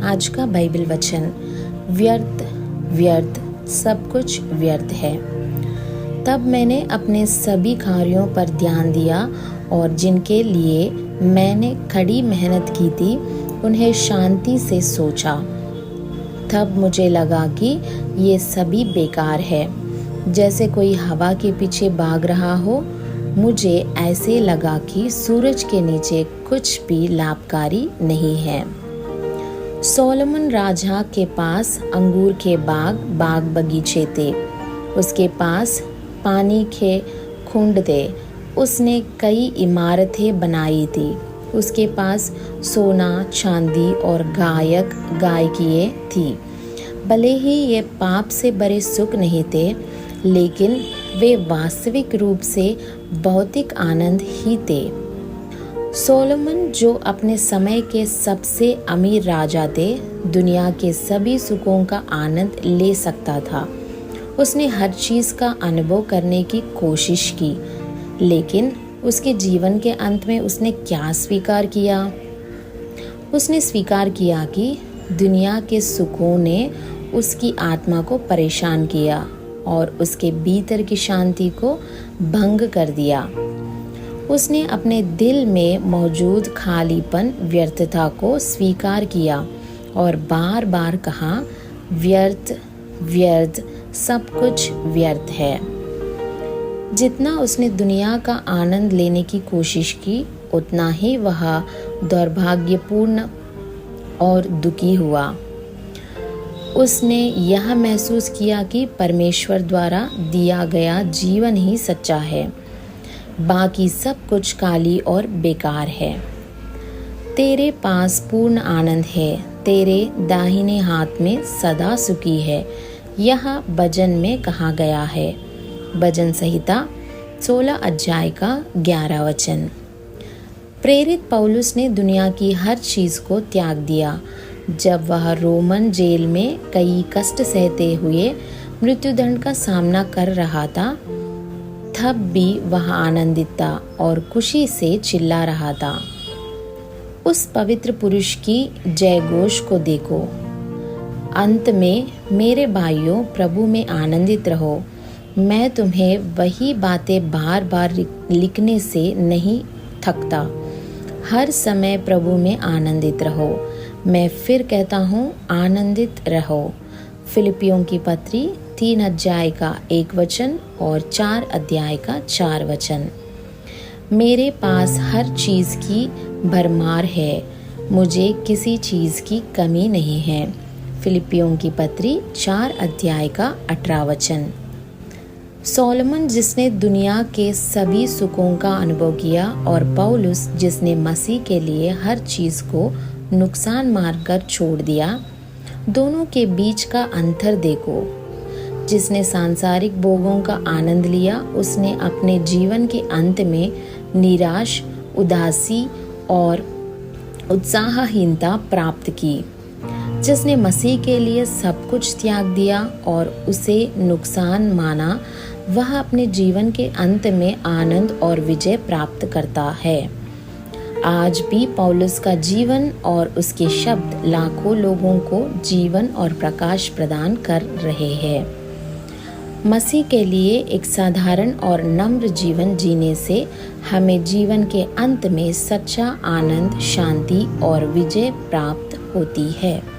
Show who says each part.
Speaker 1: आज का बाइबल वचन, व्यर्थ व्यर्थ सब कुछ व्यर्थ है। तब मैंने अपने सभी कार्यों पर ध्यान दिया और जिनके लिए मैंने कड़ी मेहनत की थी उन्हें शांति से सोचा। तब मुझे लगा कि ये सभी बेकार है, जैसे कोई हवा के पीछे भाग रहा हो। मुझे ऐसे लगा कि सूरज के नीचे कुछ भी लाभकारी नहीं है। सोलोमन राजा के पास अंगूर के बाग बगीचे थे, उसके पास पानी के कुंड थे, उसने कई इमारतें बनाई थी, उसके पास सोना चांदी और गायकियाँ थी। भले ही ये पाप से बड़े सुख नहीं थे, लेकिन वे वास्तविक रूप से भौतिक आनंद ही थे। सोलोमन, जो अपने समय के सबसे अमीर राजा थे, दुनिया के सभी सुखों का आनंद ले सकता था। उसने हर चीज़ का अनुभव करने की कोशिश की, लेकिन उसके जीवन के अंत में उसने क्या स्वीकार किया? उसने स्वीकार किया कि दुनिया के सुखों ने उसकी आत्मा को परेशान किया और उसके भीतर की शांति को भंग कर दिया। उसने अपने दिल में मौजूद खालीपन, व्यर्थता को स्वीकार किया और बार बार कहा, व्यर्थ व्यर्थ सब कुछ व्यर्थ है। जितना उसने दुनिया का आनंद लेने की कोशिश की, उतना ही वह दुर्भाग्यपूर्ण और दुखी हुआ। उसने यह महसूस किया कि परमेश्वर द्वारा दिया गया जीवन ही सच्चा है, बाकी सब कुछ काली और बेकार है। तेरे पास पूर्ण आनंद है, तेरे दाहिने हाथ में सदा सुखी है, यह भजन में कहा गया है। भजन संहिता 16 अध्याय का 11 वचन। प्रेरित पौलुस ने दुनिया की हर चीज़ को त्याग दिया। जब वह रोमन जेल में कई कष्ट सहते हुए मृत्युदंड का सामना कर रहा था, तब भी वह आनंदित था और खुशी से चिल्ला रहा था। उस पवित्र पुरुष की जय घोष को देखो। अंत में मेरे भाइयों, प्रभु में आनंदित रहो। मैं तुम्हें वही बातें बार बार लिखने से नहीं थकता। हर समय प्रभु में आनंदित रहो। मैं फिर कहता हूँ, आनंदित रहो। फिलिपियों की पत्री 3 अध्याय का 1 वचन और 4 अध्याय का 4 वचन। मेरे पास हर चीज़ की भरमार है, मुझे किसी चीज़ की कमी नहीं है। फिलिपियों की पत्री 4 अध्याय का 18 वचन। सोलोमन, जिसने दुनिया के सभी सुखों का अनुभव किया, और पौलुस, जिसने मसीह के लिए हर चीज़ को नुकसान मानकर छोड़ दिया, दोनों के बीच का अंतर देखो। जिसने सांसारिक भोगों का आनंद लिया, उसने अपने जीवन के अंत में निराश, उदासी और उत्साहहीनता प्राप्त की। जिसने मसीह के लिए सब कुछ त्याग दिया और उसे नुकसान माना, वह अपने जीवन के अंत में आनंद और विजय प्राप्त करता है। आज भी पौलुस का जीवन और उसके शब्द लाखों लोगों को जीवन और प्रकाश प्रदान कर रहे हैं। मसीह के लिए एक साधारण और नम्र जीवन जीने से हमें जीवन के अंत में सच्चा आनंद, शांति और विजय प्राप्त होती है।